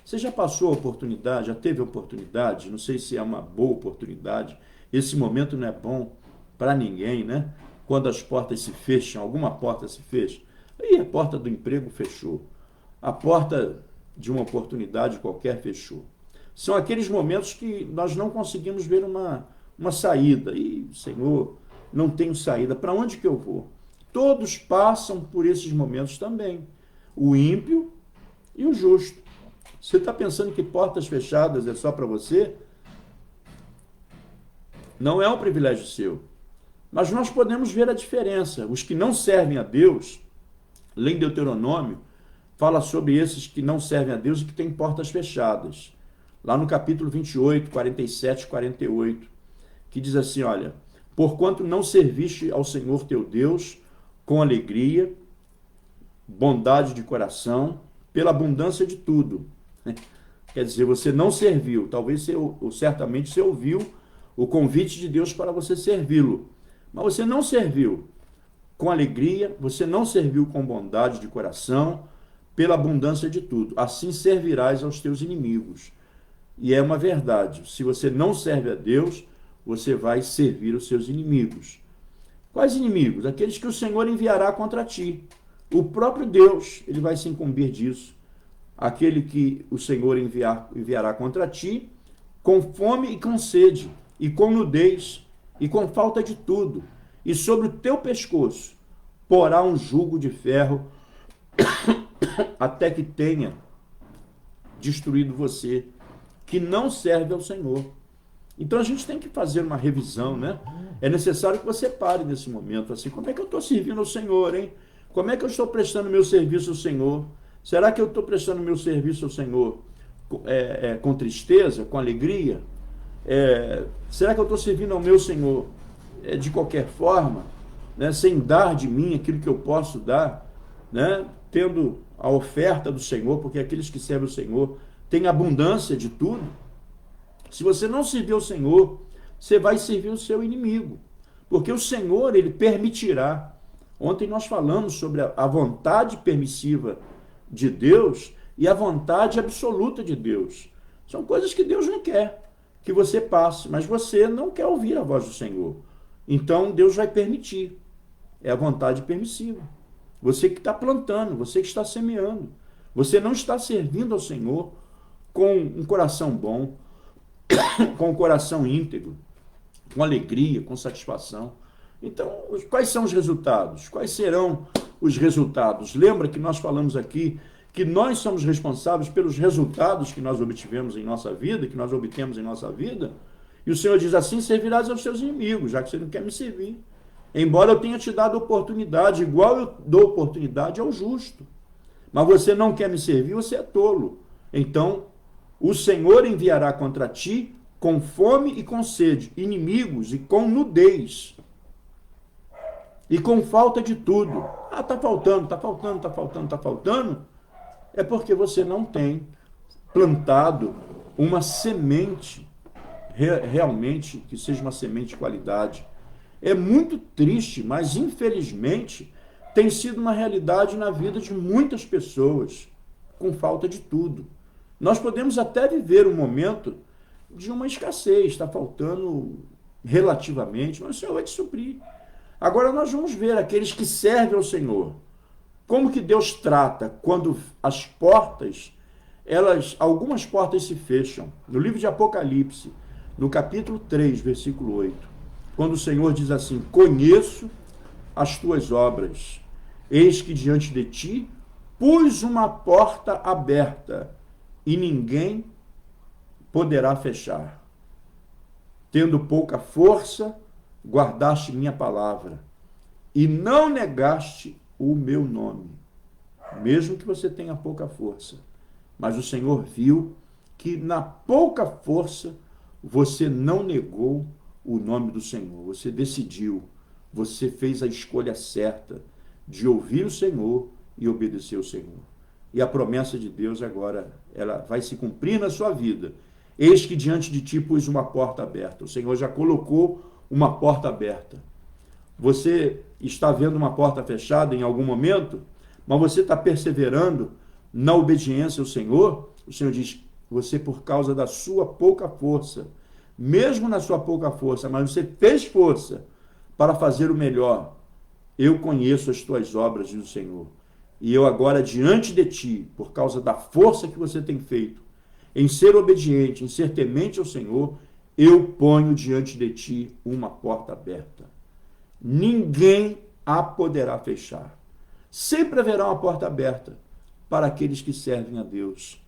Você já passou a oportunidade, já teve a oportunidade, não sei se é uma boa oportunidade, esse momento não é bom para ninguém, né? Quando as portas se fecham, alguma porta se fecha, aí a porta do emprego fechou, a porta de uma oportunidade qualquer fechou. São aqueles momentos que nós não conseguimos ver uma saída. E, Senhor, não tenho saída, para onde que eu vou? Todos passam por esses momentos também. O ímpio e o justo. Você está pensando que portas fechadas é só para você? Não é um privilégio seu. Mas nós podemos ver a diferença. Os que não servem a Deus, lei de Deuteronômio, fala sobre esses que não servem a Deus e que têm portas fechadas. Lá no capítulo 28, 47 e 48, que diz assim, olha, porquanto não serviste ao Senhor teu Deus com alegria, bondade de coração, pela abundância de tudo. Quer dizer, você não serviu, talvez certamente você ouviu o convite de Deus para você servi-lo, mas você não serviu com alegria, você não serviu com bondade de coração, pela abundância de tudo. Assim servirás aos teus inimigos. E é uma verdade, se você não serve a Deus, você vai servir os seus inimigos. Quais inimigos? Aqueles que o Senhor enviará contra ti. O próprio Deus, ele vai se incumbir disso. Aquele que o Senhor enviará contra ti, com fome e com sede, e com nudez, e com falta de tudo. E sobre o teu pescoço porá um jugo de ferro, até que tenha destruído você, que não serve ao Senhor. Então a gente tem que fazer uma revisão, né? É necessário que você pare nesse momento, assim, como é que eu estou servindo ao Senhor, hein? Como é que eu estou prestando meu serviço ao Senhor? Será que eu estou prestando meu serviço ao Senhor com tristeza, com alegria? Será que eu estou servindo ao meu Senhor de qualquer forma, né? Sem dar de mim aquilo que eu posso dar, né? Tendo a oferta do Senhor, porque aqueles que servem o Senhor têm abundância de tudo. Se você não servir ao Senhor, você vai servir o seu inimigo, porque o Senhor, ele permitirá. Ontem nós falamos sobre a vontade permissiva de Deus e a vontade absoluta de Deus. São coisas que Deus não quer que você passe, mas você não quer ouvir a voz do Senhor. Então Deus vai permitir. É a vontade permissiva. Você que está plantando, você que está semeando. Você não está servindo ao Senhor com um coração bom, com um coração íntegro, com alegria, com satisfação. Então, quais são os resultados? Quais serão os resultados? Lembra que nós falamos aqui que nós somos responsáveis pelos resultados que nós obtivemos em nossa vida, que nós obtemos em nossa vida? E o Senhor diz assim, servirás aos seus inimigos, já que você não quer me servir. Embora eu tenha te dado oportunidade, igual eu dou oportunidade ao justo. Mas você não quer me servir, você é tolo. Então, o Senhor enviará contra ti com fome e com sede, inimigos e com nudez. e com falta de tudo. Ah, está faltando, está faltando, está faltando, está faltando. É porque você não tem plantado uma semente realmente que seja uma semente de qualidade. É muito triste, mas infelizmente tem sido uma realidade na vida de muitas pessoas, com falta de tudo. Nós podemos até viver um momento de uma escassez, está faltando relativamente, mas o Senhor vai te suprir. Agora nós vamos ver aqueles que servem ao Senhor. Como que Deus trata quando as portas, algumas portas se fecham. No livro de Apocalipse, no capítulo 3, versículo 8, quando o Senhor diz assim: conheço as tuas obras, eis que diante de ti pus uma porta aberta e ninguém poderá fechar. Tendo pouca força, guardaste minha palavra e não negaste o meu nome. Mesmo que você tenha pouca força, mas o Senhor viu que na pouca força você não negou o nome do Senhor. Você decidiu, você fez a escolha certa de ouvir o Senhor e obedecer o Senhor. E a promessa de Deus agora, ela vai se cumprir na sua vida. Eis que diante de ti pus uma porta aberta. O Senhor já colocou uma porta aberta. Você está vendo uma porta fechada em algum momento, mas você está perseverando na obediência ao Senhor. O Senhor diz: você, por causa da sua pouca força, mesmo na sua pouca força, mas você fez força para fazer o melhor. Eu conheço as tuas obras, diz o Senhor. E eu agora, diante de ti, por causa da força que você tem feito, em ser obediente, em ser temente ao Senhor, eu ponho diante de ti uma porta aberta. Ninguém a poderá fechar. Sempre haverá uma porta aberta para aqueles que servem a Deus.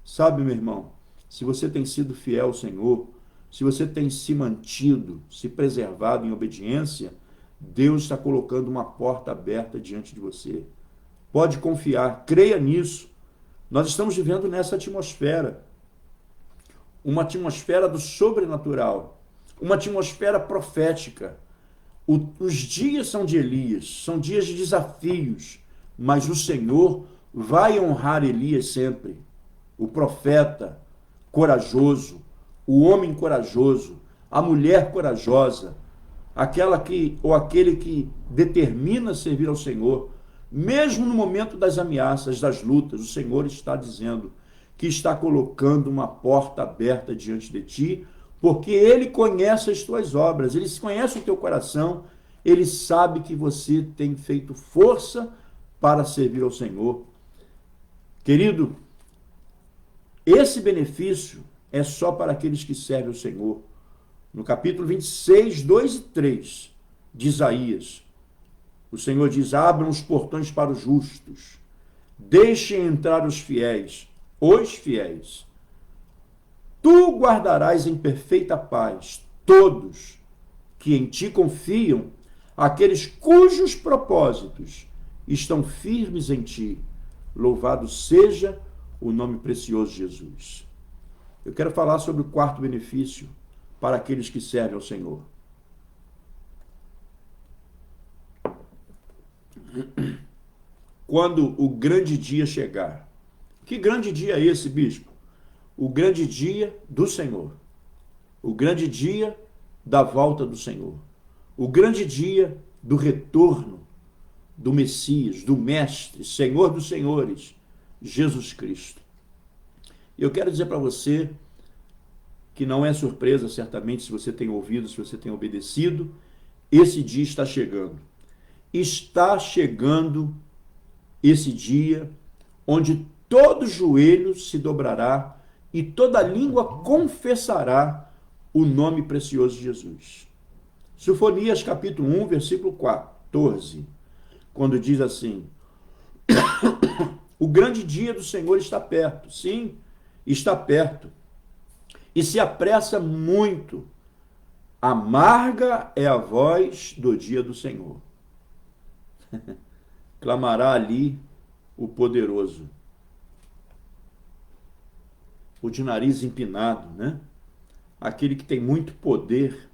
Sabe, meu irmão, se você tem sido fiel ao Senhor, se você tem se mantido, se preservado em obediência, Deus está colocando uma porta aberta diante de você. Pode confiar, creia nisso. Nós estamos vivendo nessa atmosfera, uma atmosfera do sobrenatural, uma atmosfera profética. Os dias são de Elias, são dias de desafios, mas o Senhor vai honrar Elias sempre. O profeta corajoso, o homem corajoso, a mulher corajosa, aquele que determina servir ao Senhor, mesmo no momento das ameaças, das lutas, o Senhor está dizendo que está colocando uma porta aberta diante de ti, porque Ele conhece as tuas obras, Ele conhece o teu coração, Ele sabe que você tem feito força para servir ao Senhor. Querido, esse benefício é só para aqueles que servem ao Senhor. No capítulo 26, 2 e 3 de Isaías, o Senhor diz: abram os portões para os justos, deixem entrar os fiéis. Tu guardarás em perfeita paz todos que em ti confiam, aqueles cujos propósitos estão firmes em ti. Louvado seja o nome precioso de Jesus. Eu quero falar sobre o quarto benefício para aqueles que servem ao Senhor. Quando o grande dia chegar. Que grande dia é esse, bispo? O grande dia do Senhor. O grande dia da volta do Senhor. O grande dia do retorno do Messias, do Mestre, Senhor dos Senhores, Jesus Cristo. Eu quero dizer para você que não é surpresa, certamente, se você tem ouvido, se você tem obedecido, esse dia está chegando. Está chegando esse dia onde todo joelho se dobrará e toda língua confessará o nome precioso de Jesus. Sofonias capítulo 1, versículo 14, quando diz assim: o grande dia do Senhor está perto. Sim, está perto. E se apressa muito. Amarga é a voz do dia do Senhor. Clamará ali o poderoso. O de nariz empinado, né? Aquele que tem muito poder,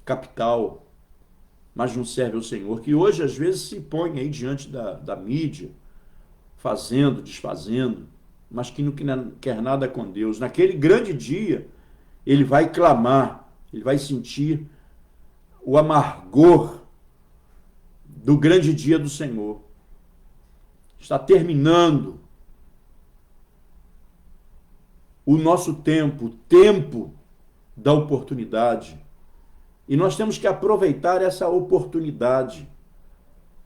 capital, mas não serve ao Senhor, que hoje às vezes se põe aí diante da mídia, fazendo, desfazendo, mas que não quer nada com Deus. Naquele grande dia, ele vai clamar, ele vai sentir o amargor do grande dia do Senhor. Está terminando o nosso tempo, o tempo da oportunidade. E nós temos que aproveitar essa oportunidade.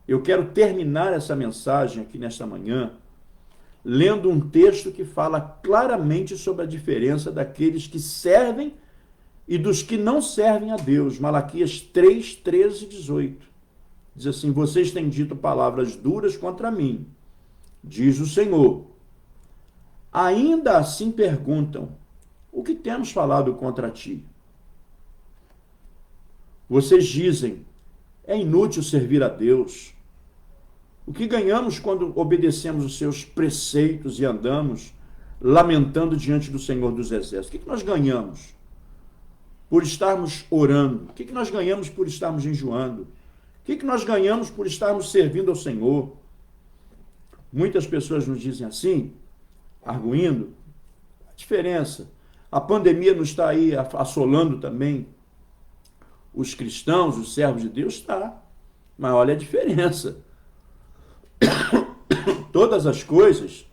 Eu quero terminar essa mensagem aqui nesta manhã lendo um texto que fala claramente sobre a diferença daqueles que servem e dos que não servem a Deus. Malaquias 3, 13 e 18. Diz assim: vocês têm dito palavras duras contra mim, diz o Senhor. Ainda assim perguntam: o que temos falado contra ti? Vocês dizem: é inútil servir a Deus. O que ganhamos quando obedecemos os seus preceitos e andamos lamentando diante do Senhor dos Exércitos? O que nós ganhamos por estarmos orando? O que nós ganhamos por estarmos jejuando? O que nós ganhamos por estarmos servindo ao Senhor? Muitas pessoas nos dizem assim, arguindo, a diferença. A pandemia não está aí assolando também os cristãos, os servos de Deus? Está. Mas olha a diferença. Todas as coisas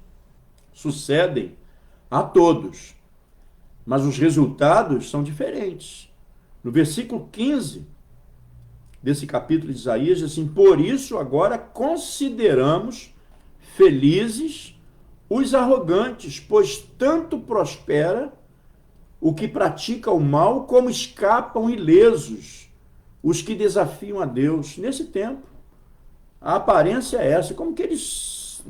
sucedem a todos, mas os resultados são diferentes. No versículo 15 desse capítulo de Isaías, diz assim: por isso agora consideramos felizes os arrogantes, pois tanto prospera o que pratica o mal, como escapam ilesos os que desafiam a Deus. Nesse tempo, a aparência é essa, como que eles,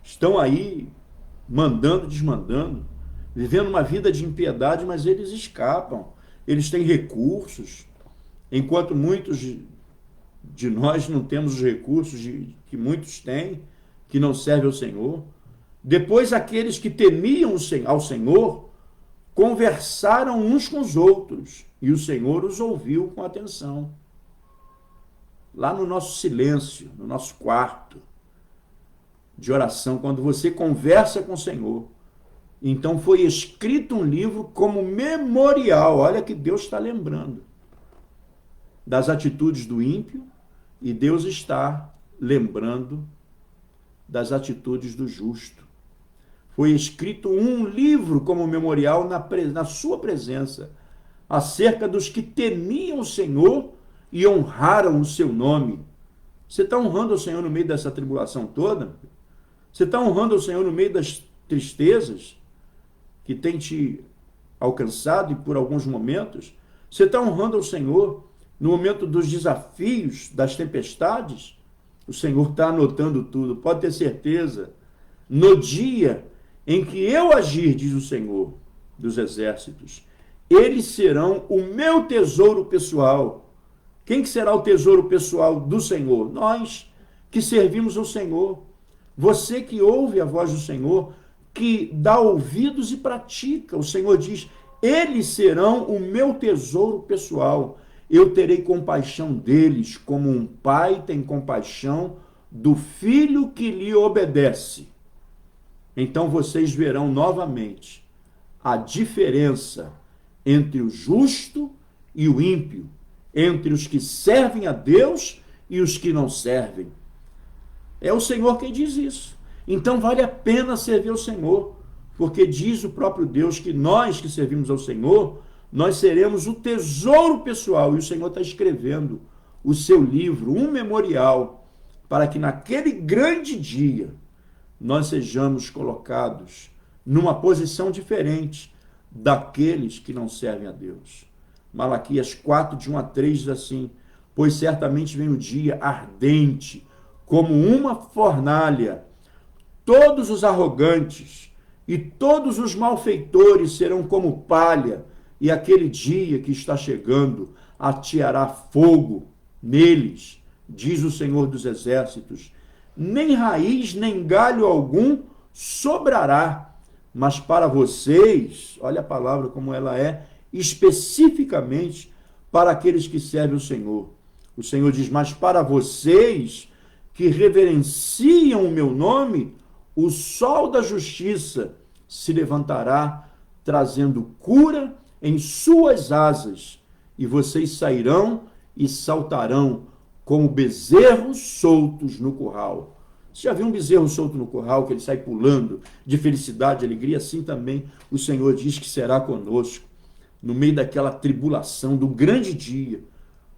estão aí mandando, desmandando, vivendo uma vida de impiedade, mas eles escapam, eles têm recursos, enquanto muitos de nós não temos os recursos que muitos têm, que não servem ao Senhor. Depois, aqueles que temiam ao Senhor conversaram uns com os outros, e o Senhor os ouviu com atenção. Lá no nosso silêncio, no nosso quarto de oração, quando você conversa com o Senhor, então foi escrito um livro como memorial. Olha que Deus está lembrando das atitudes do ímpio, e Deus está lembrando das atitudes do justo. Foi escrito um livro como memorial na sua presença, acerca dos que temiam o Senhor e honraram o seu nome. Você está honrando o Senhor no meio dessa tribulação toda? Você está honrando o Senhor no meio das tristezas que tem te alcançado e por alguns momentos? Você está honrando o Senhor no momento dos desafios, das tempestades? O Senhor está anotando tudo, pode ter certeza. No dia em que eu agir, diz o Senhor dos Exércitos, eles serão o meu tesouro pessoal. Quem que será o tesouro pessoal do Senhor? Nós que servimos ao Senhor. Você que ouve a voz do Senhor, que dá ouvidos e pratica. O Senhor diz: eles serão o meu tesouro pessoal. Eu terei compaixão deles, como um pai tem compaixão do filho que lhe obedece. Então vocês verão novamente a diferença entre o justo e o ímpio, entre os que servem a Deus e os que não servem. É o Senhor quem diz isso. Então vale a pena servir ao Senhor, porque diz o próprio Deus que nós que servimos ao Senhor, nós seremos o tesouro pessoal, e o Senhor está escrevendo o seu livro, um memorial, para que naquele grande dia nós sejamos colocados numa posição diferente daqueles que não servem a Deus. Malaquias 4, de 1 a 3 diz assim: pois certamente vem o dia ardente, como uma fornalha. Todos os arrogantes e todos os malfeitores serão como palha, e aquele dia que está chegando ateará fogo neles, diz o Senhor dos Exércitos. Nem raiz, nem galho algum sobrará, mas para vocês, olha a palavra como ela é, especificamente para aqueles que servem o Senhor, O Senhor diz, mas para vocês que reverenciam o meu nome, o sol da justiça se levantará, trazendo cura em suas asas, e vocês sairão e saltarão como bezerros soltos no curral. Você já viu um bezerro solto no curral, que ele sai pulando de felicidade, de alegria? Assim também o Senhor diz que será conosco, no meio daquela tribulação, do grande dia.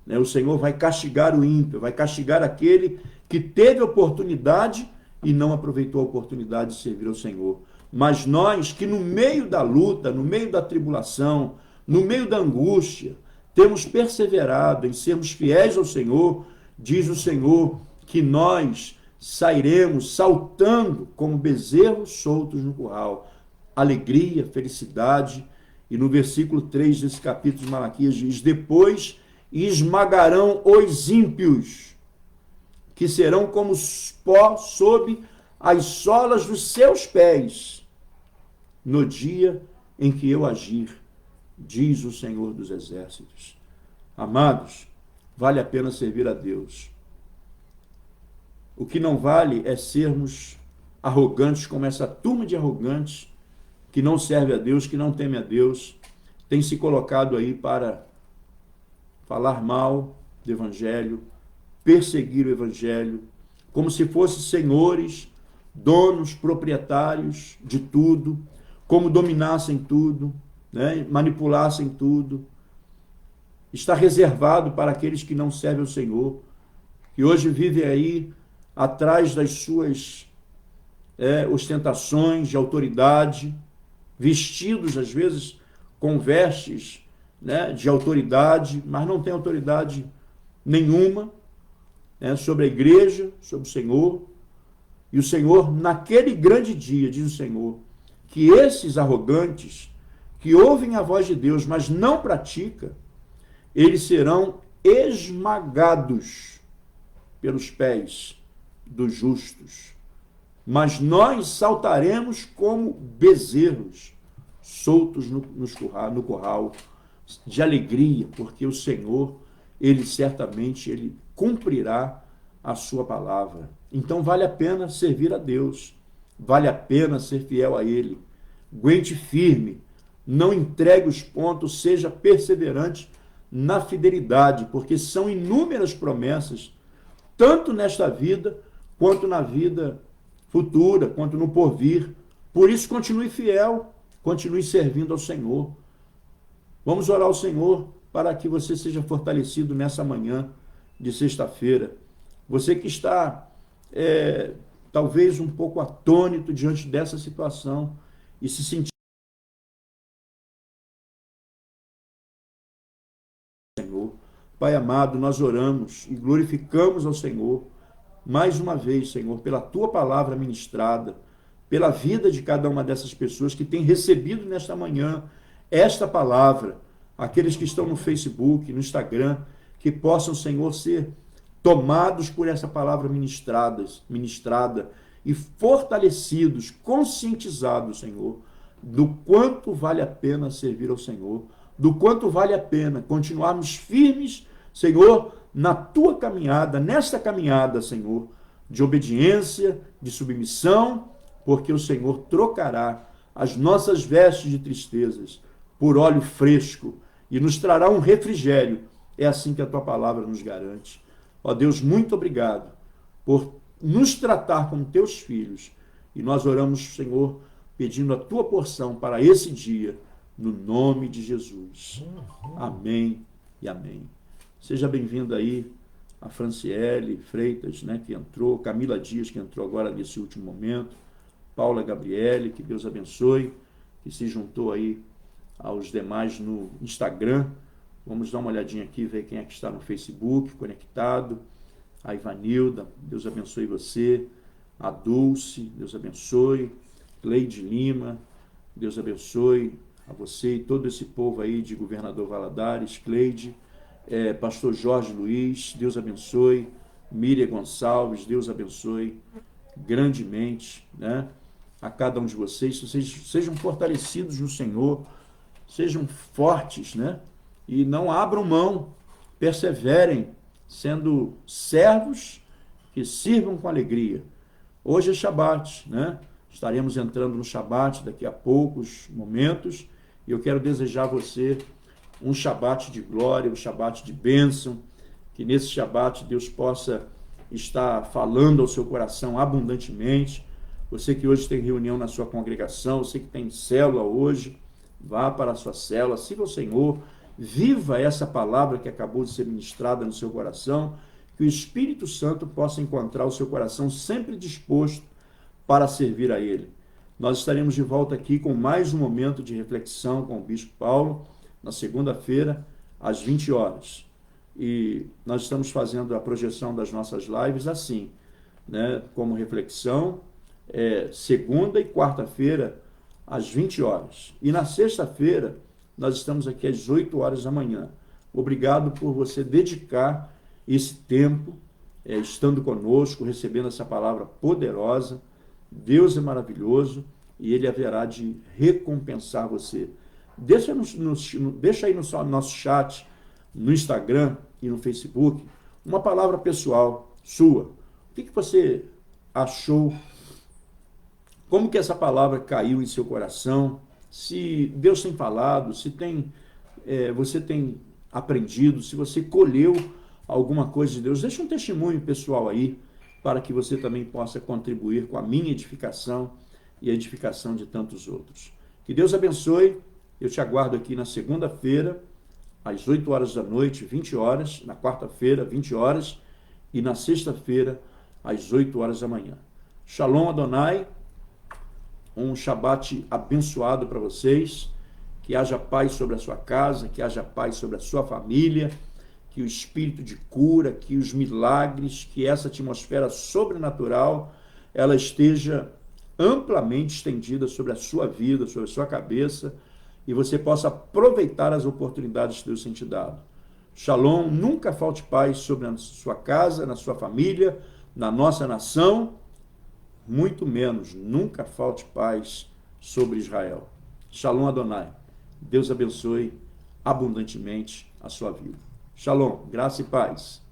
O Senhor vai castigar o ímpio, vai castigar aquele que teve oportunidade e não aproveitou a oportunidade de servir ao Senhor. Mas nós que no meio da luta, no meio da tribulação, no meio da angústia, temos perseverado em sermos fiéis ao Senhor, diz o Senhor que nós sairemos saltando como bezerros soltos no curral. Alegria, felicidade. E no versículo 3 desse capítulo de Malaquias diz, depois esmagarão os ímpios, que serão como pó sob as solas dos seus pés, no dia em que eu agir, diz o Senhor dos Exércitos. Amados, vale a pena servir a Deus. O que não vale é sermos arrogantes como essa turma de arrogantes que não serve a Deus, que não teme a Deus, tem se colocado aí para falar mal do Evangelho, perseguir o Evangelho, como se fossem senhores, donos, proprietários de tudo, como dominassem tudo, manipulassem tudo. Está reservado para aqueles que não servem ao Senhor, que hoje vivem aí atrás das suas ostentações de autoridade, vestidos às vezes com vestes de autoridade, mas não tem autoridade nenhuma sobre a igreja, sobre o Senhor. E o Senhor, naquele grande dia, diz o Senhor, que esses arrogantes, que ouvem a voz de Deus, mas não praticam, eles serão esmagados pelos pés dos justos. Mas nós saltaremos como bezerros soltos no curral, de alegria, porque o Senhor, Ele certamente, Ele cumprirá a sua palavra. Então vale a pena servir a Deus, vale a pena ser fiel a Ele. Aguente firme, não entregue os pontos, seja perseverante na fidelidade, porque são inúmeras promessas, tanto nesta vida, quanto na vida futura, quanto no porvir. Por isso, continue fiel, continue servindo ao Senhor. Vamos orar ao Senhor para que você seja fortalecido nessa manhã de sexta-feira. Você que está talvez um pouco atônito diante dessa situação e se sentindo Senhor. Pai amado, nós oramos e glorificamos ao Senhor mais uma vez, Senhor, pela Tua palavra ministrada, pela vida de cada uma dessas pessoas que tem recebido nesta manhã esta palavra, aqueles que estão no Facebook, no Instagram, que possam, Senhor, ser tomados por essa palavra ministrada e fortalecidos, conscientizados, Senhor, do quanto vale a pena servir ao Senhor, do quanto vale a pena continuarmos firmes, Senhor, na Tua caminhada, nesta caminhada, Senhor, de obediência, de submissão, porque o Senhor trocará as nossas vestes de tristezas por óleo fresco e nos trará um refrigério. É assim que a Tua palavra nos garante. Ó Deus, muito obrigado por nos tratar como Teus filhos. E nós oramos, Senhor, pedindo a Tua porção para esse dia, no nome de Jesus. Amém e amém. Seja bem-vindo aí a Franciele Freitas, que entrou, Camila Dias, que entrou agora nesse último momento, Paula Gabriele, que Deus abençoe, que se juntou aí aos demais no Instagram. Vamos dar uma olhadinha aqui, ver quem é que está no Facebook conectado. A Ivanilda, Deus abençoe você. A Dulce, Deus abençoe. Cleide Lima, Deus abençoe a você e todo esse povo aí de Governador Valadares. Cleide, Pastor Jorge Luiz, Deus abençoe. Miriam Gonçalves, Deus abençoe grandemente, a cada um de vocês. Sejam fortalecidos no Senhor, sejam fortes, e não abram mão, perseverem sendo servos que sirvam com alegria. Hoje é Shabat, né? Estaremos entrando no Shabat daqui a poucos momentos, e eu quero desejar a você um Shabat de glória, um Shabat de bênção, que nesse Shabat Deus possa estar falando ao seu coração abundantemente. Você que hoje tem reunião na sua congregação, você que tem célula hoje, vá para a sua célula, sirva ao Senhor, viva essa palavra que acabou de ser ministrada no seu coração, que o Espírito Santo possa encontrar o seu coração sempre disposto para servir a Ele. Nós estaremos de volta aqui com mais um momento de reflexão com o Bispo Paulo, na segunda-feira, às 20 horas. E nós estamos fazendo a projeção das nossas lives assim, né? Como reflexão, segunda e quarta-feira, às 20 horas. E na sexta-feira, nós estamos aqui às 8 horas da manhã. Obrigado por você dedicar esse tempo, estando conosco, recebendo essa palavra poderosa. Deus é maravilhoso e Ele haverá de recompensar você. Deixa aí no nosso chat, no Instagram e no Facebook, uma palavra pessoal sua. O que você achou? Como que essa palavra caiu em seu coração? Se Deus tem falado, se você tem aprendido, se você colheu alguma coisa de Deus, deixa um testemunho pessoal aí, para que você também possa contribuir com a minha edificação e a edificação de tantos outros. Que Deus abençoe. Eu te aguardo aqui na segunda-feira, às 8 horas da noite, 20 horas, na quarta-feira, 20 horas, e na sexta-feira, às 8 horas da manhã. Shalom Adonai, um Shabat abençoado para vocês, que haja paz sobre a sua casa, que haja paz sobre a sua família, que o espírito de cura, que os milagres, que essa atmosfera sobrenatural, ela esteja amplamente estendida sobre a sua vida, sobre a sua cabeça, e você possa aproveitar as oportunidades que Deus tem te dado. Shalom, nunca falte paz sobre a sua casa, na sua família, na nossa nação, muito menos, nunca falte paz sobre Israel. Shalom Adonai. Deus abençoe abundantemente a sua vida. Shalom, graça e paz.